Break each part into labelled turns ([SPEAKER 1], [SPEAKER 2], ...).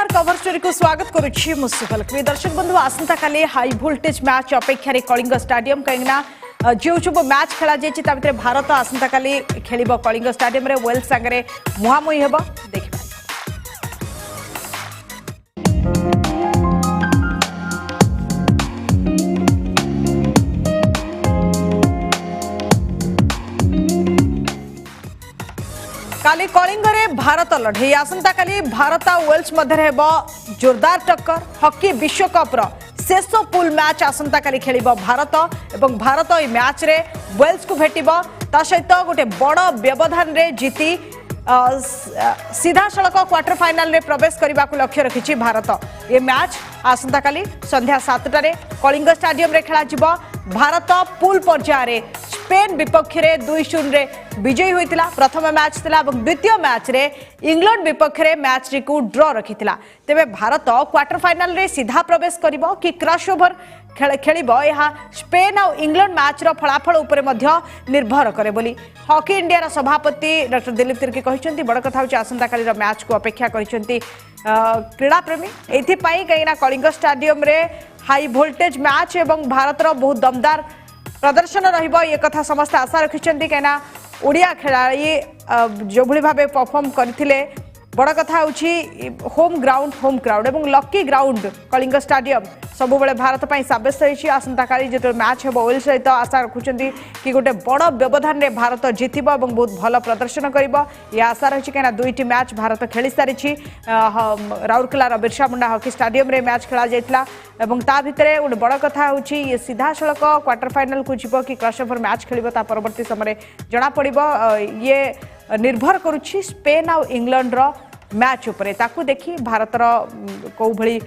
[SPEAKER 1] नमस्कार cover story को स्वागत करुछि मुसुफल दर्शक बंधु आसंता काली हाई वोल्टेज मैच अपेक्षा कलिंग स्टाडियम कहीं जो सब मैच खेला जाए भारत आसंता काली खेल कलिंग स्टाडियम रे वेल्स सांगे मुहांमुही हेब देखिबा। काली कलिंग रे भारत लड़े आसंता काली भारत वेल्स मध्य हेब जोरदार टक्कर हॉकी विश्वकप शेष पूल मैच आसंता काली खेल भारत एवं भारत ई मैच रे वेल्स को भेटिबो ता सहित गोटे बड़ व्यवधान रे जीती सीधा सड़क क्वार्टर फाइनल रे प्रवेश करने को लक्ष्य रखी भारत। ये मैच आसंता काली संध्या 7टारे कलिंग स्टाडियम रे खेला जिवो। भारत पूल पर्यायर स्पेन विपक्ष रे 2-0 रे विजयी होइतिला। प्रथम मैच थिला और द्वितीय मैच रे इंग्लैंड विपक्ष रे मैच को ड्रॉ रखितिला। तेबे भारत क्वार्टर फाइनल रे सीधा प्रवेश करिवो कि क्रॉस ओवर खेलिबो यह स्पेन और इंग्लैंड मैच रो फलाफल उपरे मध्य निर्भर करे बोली हॉकी इंडिया सभापति डॉक्टर दिलीप तिर्की कहिसेंती। बड़ कथा होची आसंता काली रो मैच को अपेक्षा करिसेंती क्रीड़ा प्रेमी एथि पई कहिना कलिंग स्टाडियम रे हाई वोल्टेज मैच एवं भारत रो बहुत दमदार प्रदर्शन रहिबो ये कथा समस्त आशा रखिसेंती कहिना ओडिया खेलाड़ी जो भली भाबे परफॉर्म करथिले। बड़ कथा होम ग्राउंड होम क्राउड एवं लकी ग्राउंड कलिंग स्टाडियम सब बेले भारत पर सब्यस्त होती। आसंता काली जो मैच हम वेल्स सहित आशा रखुंट कि गोटे बड़ व्यवधान में भारत जितब और बहुत भल प्रदर्शन कर आशा रही कहीं दुईटी मैच भारत खेली सारी। राउरकेलार बिरसा मुंडा हॉकी स्टाडियम रे मैच खेला जाता ता भितर गोटे बड़ कथा ये सीधा सड़क क्वार्टर फाइनल को जीव कि क्रॉस ओवर मैच खेल परवर्ती समय जना पड़ ये निर्भर करुछि स्पेन और इंग्लैंड रो मैच उपरे ताकू देखी भारतर कौ भली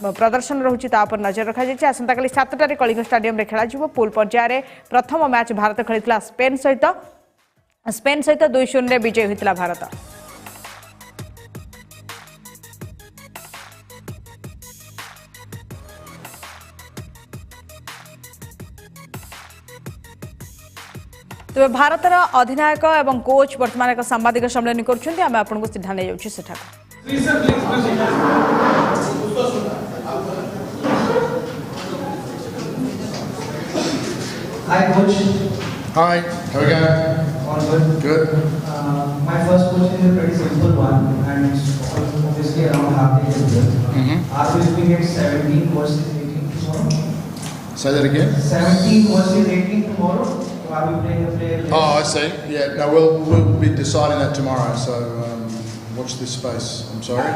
[SPEAKER 1] प्रदर्शन रहुछि ता पर नजर रखा जाय। आसंता काली 7टारे कलिंग स्टाडियम रे खेला जिवो। पूल पर्यायर प्रथम मैच भारत खेलितला स्पेन सहित 2-0 रे विजय होइतला भारत। तेज भारतर अधिनायक एवं कोच वर्तमान एक सांबादिक सम्मेलन करुँच आम आपको सीधा नहीं जाऊँ सेठा।
[SPEAKER 2] Hi coach.
[SPEAKER 3] Hi, how are we going?
[SPEAKER 2] All good.
[SPEAKER 3] Good.
[SPEAKER 2] My first question is a pretty simple one, and it's obviously around half the year. Are we looking at 17 versus 18 tomorrow?
[SPEAKER 3] Say that again.
[SPEAKER 2] 17 versus 18 tomorrow. Are we playing a player?
[SPEAKER 3] Oh, I see. Yeah, no, we'll be deciding that tomorrow. So watch this space. I'm sorry.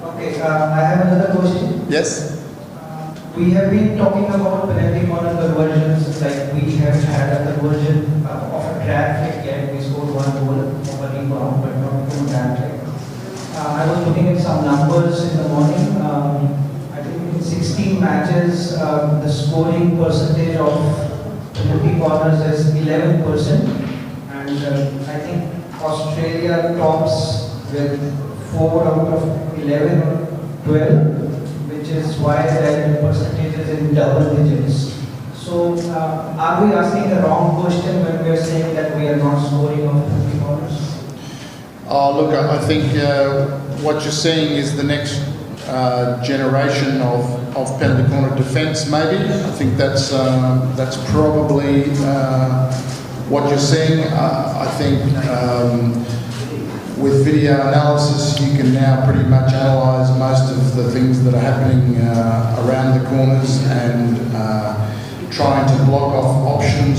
[SPEAKER 2] Okay. I have another question.
[SPEAKER 3] Yes.
[SPEAKER 2] We have been talking about penalty corner conversions. Like we have had a conversion of a trap kick, and we scored one goal of a rebound, but not two trap kick. I was looking at some numbers in the morning. I think in 16 matches, the scoring percentage of penalty corners is 11%, and I think Australia tops with 4 out of 11 or 12. Which is why their percentage is in double digits. So, are we asking the wrong question when we are saying that we are not scoring on penalty corners?
[SPEAKER 3] Oh, look, I think what you're seeing is the next generation of penalty corner defence. Maybe I think that's probably what you're seeing. I think. With video analysis, you can now pretty much analyse most of the things that are happening around the corners and trying to block off options.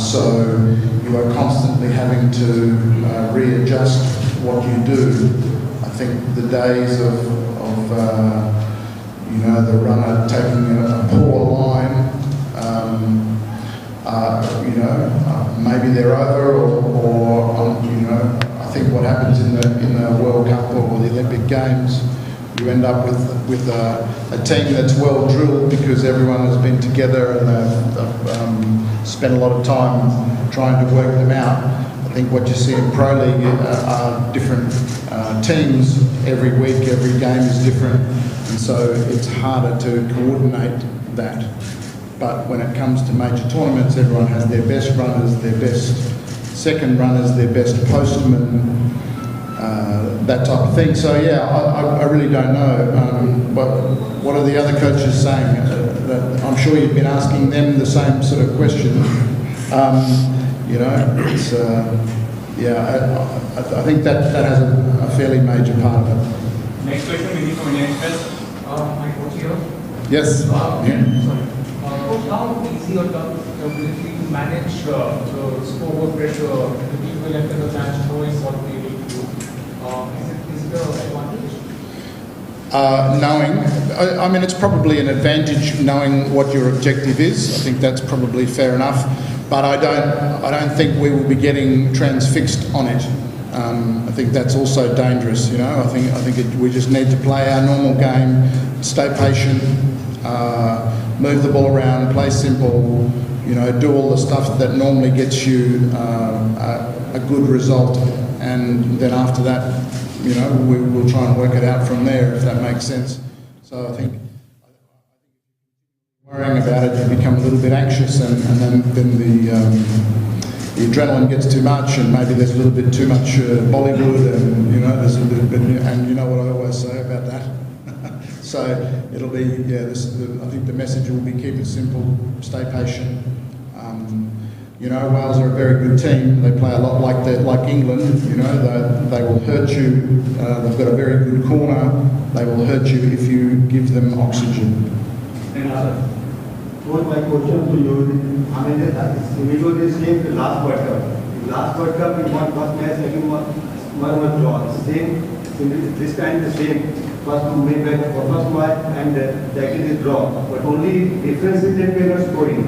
[SPEAKER 3] So you are constantly having to readjust what you do. I think the days of the runner taking a poor line, maybe they're over, or I think what happens in the World Cup or the Olympic Games, you end up with a team that's well drilled because everyone has been together and they've spent a lot of time trying to work them out. I think what you see in Pro League are different teams every week, every game is different, and so it's harder to coordinate that. But when it comes to major tournaments, everyone has their best runners, their best second runners, their best postmen, that type of thing. So yeah, I really don't know. But what are the other coaches saying? That I'm sure you've been asking them the same sort of question. You know, it's I think that has a fairly major part of it.
[SPEAKER 4] Next question, we need from Indian Express. My coach here.
[SPEAKER 3] Yes.
[SPEAKER 4] Coach, how easy or tough will it be to manage the scoreboard pressure, the people left in the match knowing what they need to do? Is it an advantage?
[SPEAKER 3] Knowing, I mean, it's probably an advantage knowing what your objective is. I think that's probably fair enough, but I don't think we will be getting transfixed on it. I think that's also dangerous. You know, I think we just need to play our normal game, stay patient, move the ball around, play simple. You know, do all the stuff that normally gets you a good result, and then after that, you know, we'll try and work it out from there, if that makes sense. So I think worrying about it, you become a little bit anxious, and then the adrenaline gets too much, and maybe there's a little bit too much Bollywood, and you know, there's a little bit, and you know what I always say about that. So it'll be, I think the message will be keep it simple, stay patient. You know, Wales are a very good team. They play a lot like England. You know, they will hurt you. They've got a very good corner. They will hurt you if you give them oxygen.
[SPEAKER 5] Coach, my question to you, I mean, we do this game the last World Cup. Last World Cup, we won first match, second one draw. Same, this time the same. First made back for first match and second is draw. But only difference is that we are not scoring.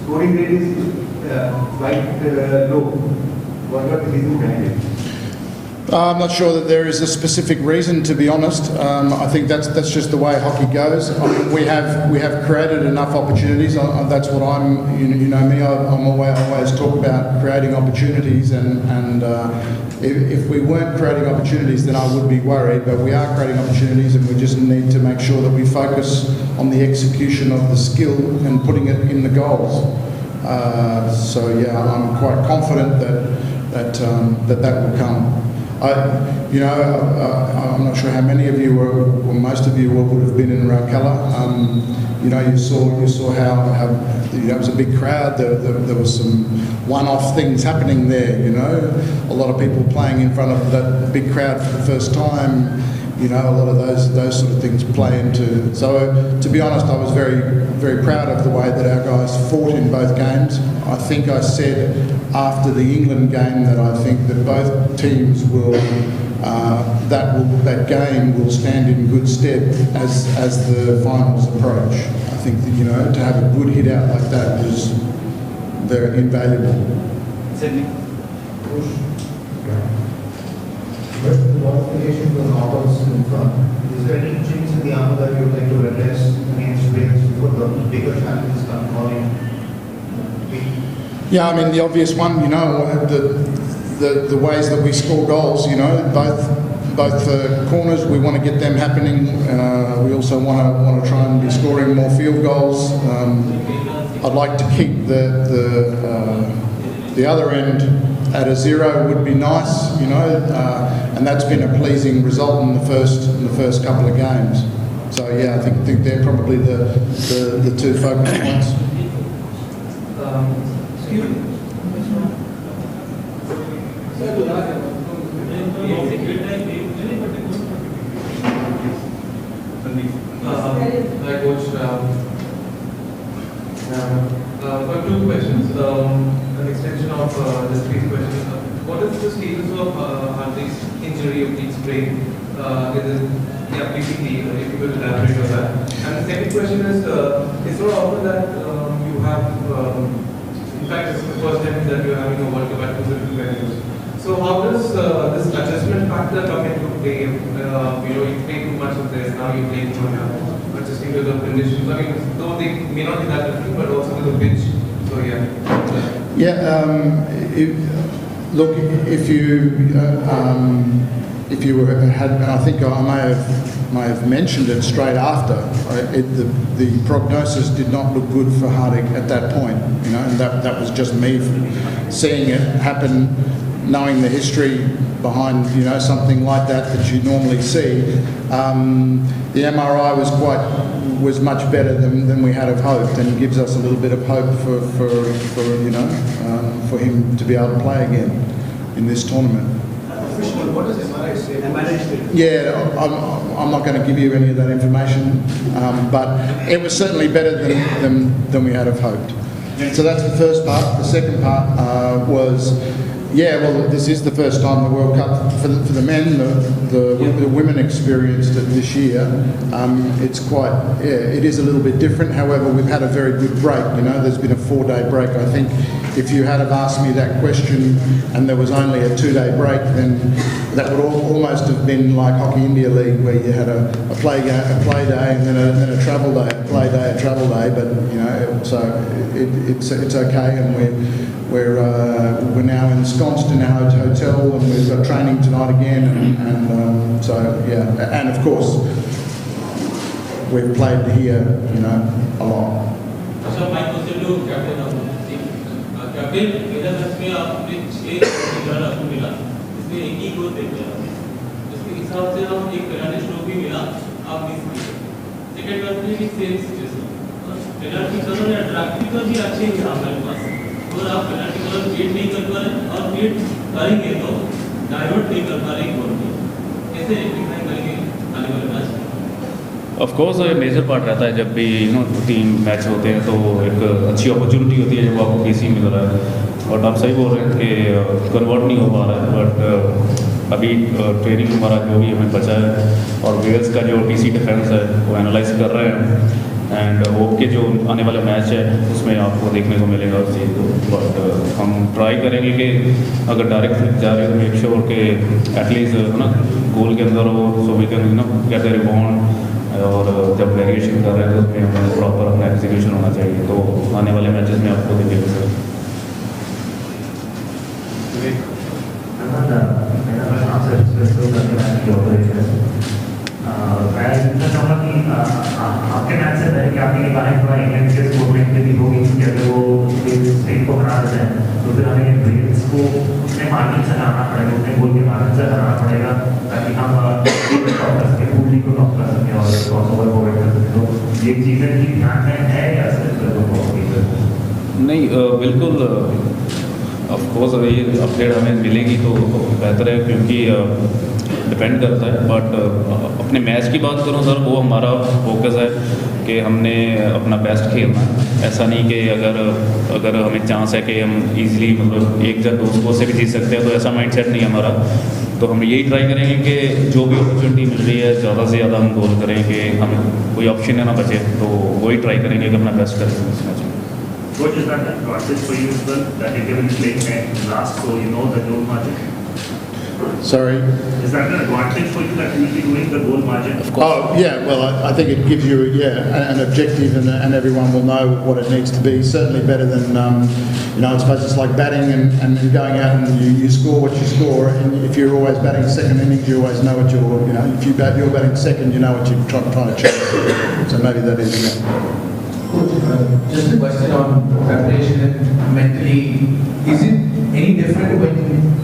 [SPEAKER 5] Scoring rate is quite low. What are the reasons behind it?
[SPEAKER 3] I'm not sure that there is a specific reason, to be honest. I think that's just the way hockey goes. I mean, we have created enough opportunities. That's what I'm. You know me. I'm always talk about creating opportunities, and if we weren't creating opportunities, then I would be worried. But we are creating opportunities, and we just need to make sure that we focus on the execution of the skill and putting it in the goals. So yeah, I'm quite confident that will come. I'm not sure how many of you were, or most of you would have been in Raukala. You know, you saw how it was a big crowd. There was some one-off things happening there. You know, a lot of people playing in front of that big crowd for the first time. You know, a lot of those sort of things play into. So to be honest, I was very, very proud of the way that our guys fought in both games. I think I said after the England game that I think that both teams will that game will stand in good stead as the finals approach. I think that, you know, to have a good hit out like that was very invaluable.
[SPEAKER 4] Sydney.
[SPEAKER 5] But what relation to the novels in front? Is there any change in the armor that you would like to address against Wales before the bigger challenges come calling?
[SPEAKER 3] Yeah, I mean, the obvious one, you know, the ways that we score goals, you know, both corners, we want to get them happening. We also want to try and be scoring more field goals. I'd like to keep the other end at a 0 would be nice, you know, and that's been a pleasing result in the first couple of games. So yeah, I think they're probably the two focus points.
[SPEAKER 6] Hi, Coach. Got two questions. An extension of this previous question. What is the status of Hardeep's injury of knee sprain? Basically, if you could elaborate on that. And the second question is not often that you have, in fact, it's the first time that you're having a World Cup at 2 different venues. So how does this adjustment factor come into play? You play too much of this, now you play too much, adjusting to the conditions. I mean, though they may not be that different, but also with the pitch. So yeah.
[SPEAKER 3] Look, if you had, and I think I may have mentioned it straight after. The prognosis did not look good for Hardik at that point, you know, and that was just me seeing it happen knowing the history behind something like that you normally see, the MRI was much better than we had have hoped, and gives us a little bit of hope for him to be able to play again in this tournament.
[SPEAKER 5] Official, what does MRI say? MRI status?
[SPEAKER 3] Yeah, I'm not going to give you any of that information, but it was certainly better than we had have hoped. So that's the first part. The second part was, this is the first time the World Cup for the men. The women experienced it this year. It is a little bit different. However, we've had a very good break. There's been a 4-day break. I think if you had have asked me that question and there was only a 2-day break, then that would almost have been like Hockey India League, where you had a play day and then a travel day, a play day, a travel day. But so it's okay, and we're now ensconced in our hotel, and we've got training tonight again, and and of course we've played here, a lot.
[SPEAKER 7] अच्छा mic को लो captain आप captain मेरा match में आपने 6 run आपको मिला, इसमें एक ही गोल देख लिया, इसके हिसाब से हम एक पेनल्टी ट्रॉफी मिला आप मिस किए। सेकंड मैच में भी सेम सिचुएशन, पेनल्टी कलर या ड्राफ्टिंग का भी अच्छे हैं हमारे पास, और आप पेनल्टी कलर क्रिएट नहीं कर पा रहे और क्रिएट करेंगे तो डाइवर्ट नहीं कर पा रहे गोल को, कैसे रेक्टिफाई करेंगे आने वाले मैच में?
[SPEAKER 8] ऑफ कोर्स मेजर पार्ट रहता है जब भी टीम मैच होते हैं, तो एक अच्छी अपॉर्चुनिटी होती है जब आपको पीसी मिल रहा है, बट आप सही बोल रहे हैं कि कन्वर्ट नहीं हो पा रहा है। बट अभी ट्रेनिंग हमारा जो भी हमें बचा है, और वेल्स का जो टीसी डिफेंस है वो एनालाइज कर रहे हैं, एंड होप के जो आने वाला मैच है उसमें आपको देखने को मिलेगा उस चीज़ को। बट हम ट्राई करेंगे कि अगर डायरेक्ट जा रहे हैं तो मेक श्योर कि एटलीस्ट गोल के अंदर हो, so we can get a rebound, और जब वेरिएशन कर रहे हैं तो उसमें हमें प्रॉपर अपना एग्जीक्यूशन होना चाहिए, तो आने वाले मैचेस में आपको देखेंगे सर।
[SPEAKER 9] मेरा प्रश्न आपसे मैं पूछना चाहूँगा कि आपके मैच से पहले कि आपने ये कहा है थोड़ा इंग्लैंड के स्कोरमेंट में भी होगी कि अगर वो स्पेन को हरा देते हैं तो फिर हमें वेल्स को उतने मार्जिन से हराना पड़ेगा, उतने गोल के मार्जिन से हराना पड़ेगा, ताकि हम टॉप कर सकें, पूरी को टॉप कर सकें और क्रॉस ओवर प्रोवाइड कर सकें। तो ये चीज़ें की ध्यान में है या सिर्फ
[SPEAKER 8] नहीं, बिल्कुल ऑफकोर्स ये अपडेट हमें मिलेगी तो बेहतर है, क्योंकि डिपेंड करता है। बट अपने मैच की बात करूँ सर, वो हमारा फोकस है कि हमने अपना बेस्ट खेलना है। ऐसा नहीं कि अगर हमें चांस है कि हम इजीली मतलब 1 या 2 स्कोर से भी जीत सकते हैं, तो ऐसा माइंडसेट नहीं है हमारा। तो हम यही ट्राई करेंगे कि जो भी अपॉर्चुनिटी मिल रही है ज़्यादा से ज़्यादा हम गोल करें, कि हमें कोई ऑप्शन है ना बचे, तो वही ट्राई करेंगे कि अपना बेस्ट करें इस मैच में।
[SPEAKER 9] What is that advantage for you as well, that if you will play last, so you know the goal margin?
[SPEAKER 3] Sorry?
[SPEAKER 9] Is that an advantage for you that you will be doing the goal margin?
[SPEAKER 8] Of course.
[SPEAKER 3] Oh, yeah, well, I think it gives you, an objective, and everyone will know what it needs to be. Certainly better than, I suppose it's like batting and going out and you score what you score, and if you're always batting second innings, you always know what if you're batting second, you know what you're trying to achieve. So maybe that is,
[SPEAKER 2] Just a question on preparation and mentally, is it any different when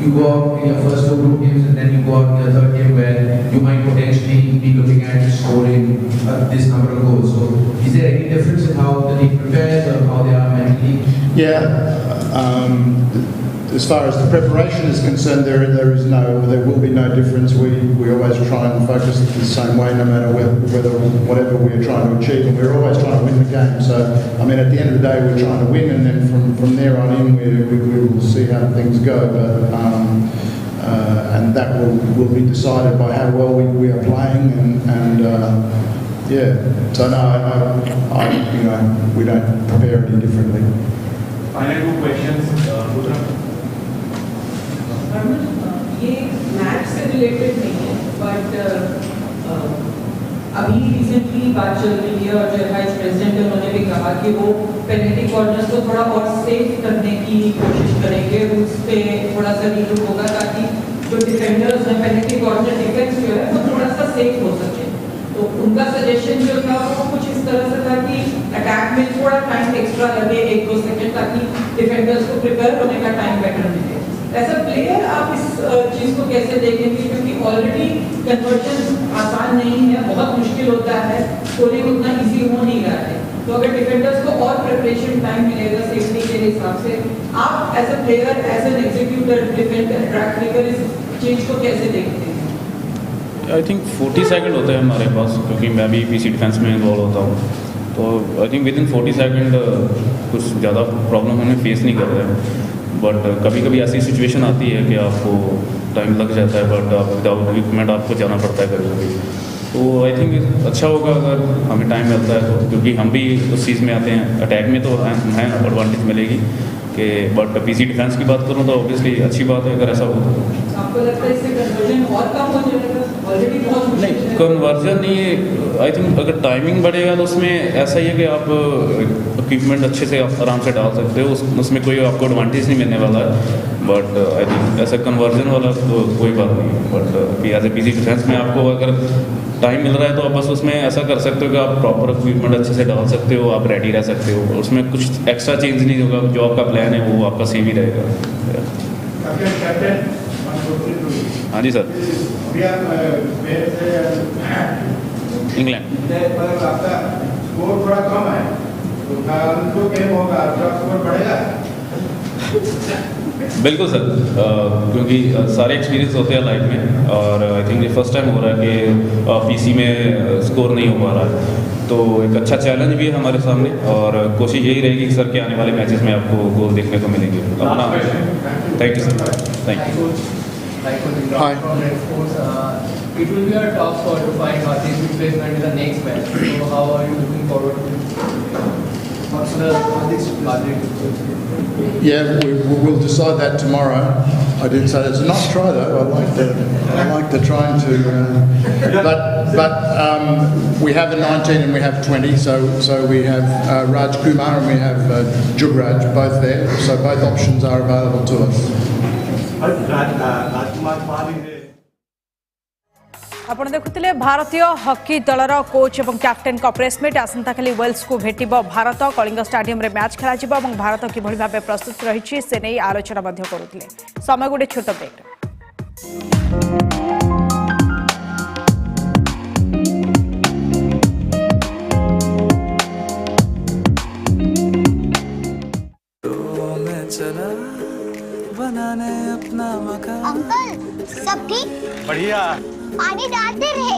[SPEAKER 2] you go out in your first 2 group games and then you go out in your third game where you might potentially be looking at scoring this number of goals? So is there any difference in how the team prepares or how they are mentally?
[SPEAKER 3] Yeah. As far as the preparation is concerned, there will be no difference. We always try and focus the same way, no matter whatever we're trying to achieve, and we're always trying to win the game. So, I mean, at the end of the day, we're trying to win, and then from there on in, we will see how things go. But and that will be decided by how well we are playing, and So no, we don't prepare any differently.
[SPEAKER 4] Final 2 questions.
[SPEAKER 10] ये match से related नहीं है, but अभी recently बात चल रही है और जो वाइस प्रेसिडेंट है उन्होंने भी कहा कि वो पेनल्टी कॉर्नर्स को थोड़ा और सेफ करने की कोशिश करेंगे, रूल्स पे थोड़ा सा रीलुक होगा ताकि जो डिफेंडर्स हैं पेनल्टी कॉर्नर डिफेंस जो है वो थोड़ा सा सेफ हो सके। तो उनका सजेशन जो था वो कुछ इस तरह से था कि अटैक में थोड़ा टाइम एक्स्ट्रा लगे 1-2 सेकंड, ताकि डिफेंडर्स को प्रिपेयर होने का टाइम बेटर मिले। एज अ प्लेयर आप इस चीज को कैसे देखेंगे, क्योंकि ऑलरेडी कन्वर्जन आसान नहीं है, बहुत मुश्किल होता है, स्कोरिंग उतना इजी हो नहीं रहा है। तो अगर डिफेंडर्स को और प्रिपरेशन टाइम मिलेगा सेफ्टी के हिसाब से, आप as a player, as an executor, defender, track breaker, इस चीज को कैसे देखते हैं?
[SPEAKER 8] आई थिंक 40 सेकंड होते हैं हमारे पास, क्योंकि मैं भी पीसी डिफेंस में इन्वॉल्व होता हूँ, तो I think with in 40 second कुछ ज़्यादा प्रॉब्लम हमें फेस नहीं कर रहे हैं। बट कभी कभी ऐसी सिचुएशन आती है कि आपको टाइम लग जाता है, बट आप विदाउट इक्विपमेंट आपको जाना पड़ता है कभी कभी। तो आई थिंक अच्छा होगा अगर हमें टाइम मिलता है तो, क्योंकि हम भी उस चीज़ में आते हैं। अटैक में तो हैं एडवांटेज मिलेगी कि, बट पीसी डिफेंस की बात करूँ तो ऑब्वियसली अच्छी बात है अगर ऐसा हो तो।
[SPEAKER 10] आपको लगता है इससे कन्वर्जन और कम हो जाएगा? ऑलरेडी बहुत मुश्किल है।
[SPEAKER 8] नहीं, कन्वर्जन नहीं, आई थिंक अगर टाइमिंग बढ़ेगा तो उसमें ऐसा ही है कि आप इक्विपमेंट अच्छे से आप आराम से डाल सकते हो, उसमें कोई आपको एडवांटेज नहीं मिलने वाला है। बट आई थिंक ऐसा कन्वर्जन वाला तो कोई बात नहीं है। But as a PC defence में आपको अगर टाइम मिल रहा है तो आप बस उसमें ऐसा कर सकते हो कि आप प्रॉपर इक्विपमेंट अच्छे से डाल सकते हो, आप रेडी रह सकते हो, उसमें कुछ एक्स्ट्रा चेंज नहीं होगा, जो आपका प्लान है वो आपका सेम ही रहेगा। हाँ जी सर। इंग्लैंड
[SPEAKER 5] आपका स्कोर थोड़ा कम है, तो गेम होगा, आपका स्कोर बढ़ेगा?
[SPEAKER 8] बिल्कुल सर, क्योंकि सारे एक्सपीरियंस होते हैं लाइफ में, और आई थिंक ये फर्स्ट टाइम हो रहा है कि पीसी में स्कोर नहीं हो पा रहा है, तो एक अच्छा चैलेंज भी है हमारे सामने, और कोशिश यही रहेगी कि सर के आने वाले मैचेस में आपको गोल देखने को मिलेंगे। अपना thank you sir, thank you.
[SPEAKER 3] Hi.
[SPEAKER 11] It will be a tough score to find Bharti's replacement in the next match. So how are you looking forward to
[SPEAKER 3] Yeah, we'll decide that tomorrow. I did say it's a nice try though. I like the trying to, but we have a 19 and we have 20. So we have Raj Kumar and we have Jugraj both there. So both options are available to us.
[SPEAKER 1] आपण देखुले भारतीय hockey दलर coach और captain का press meet आसंता खाली Wales को भेटिबो Bharat. Kalinga stadium रे match खेला जिवो और भारत किभଳି भाबे प्रस्तुत रहिछि से नै आलोचना मध्य करुथिले। समय गुडे छोट ब्रेक।
[SPEAKER 12] बनाने अपना मकान। अंकल सब ठीक?
[SPEAKER 13] बढ़िया।
[SPEAKER 12] पानी डालते रहे।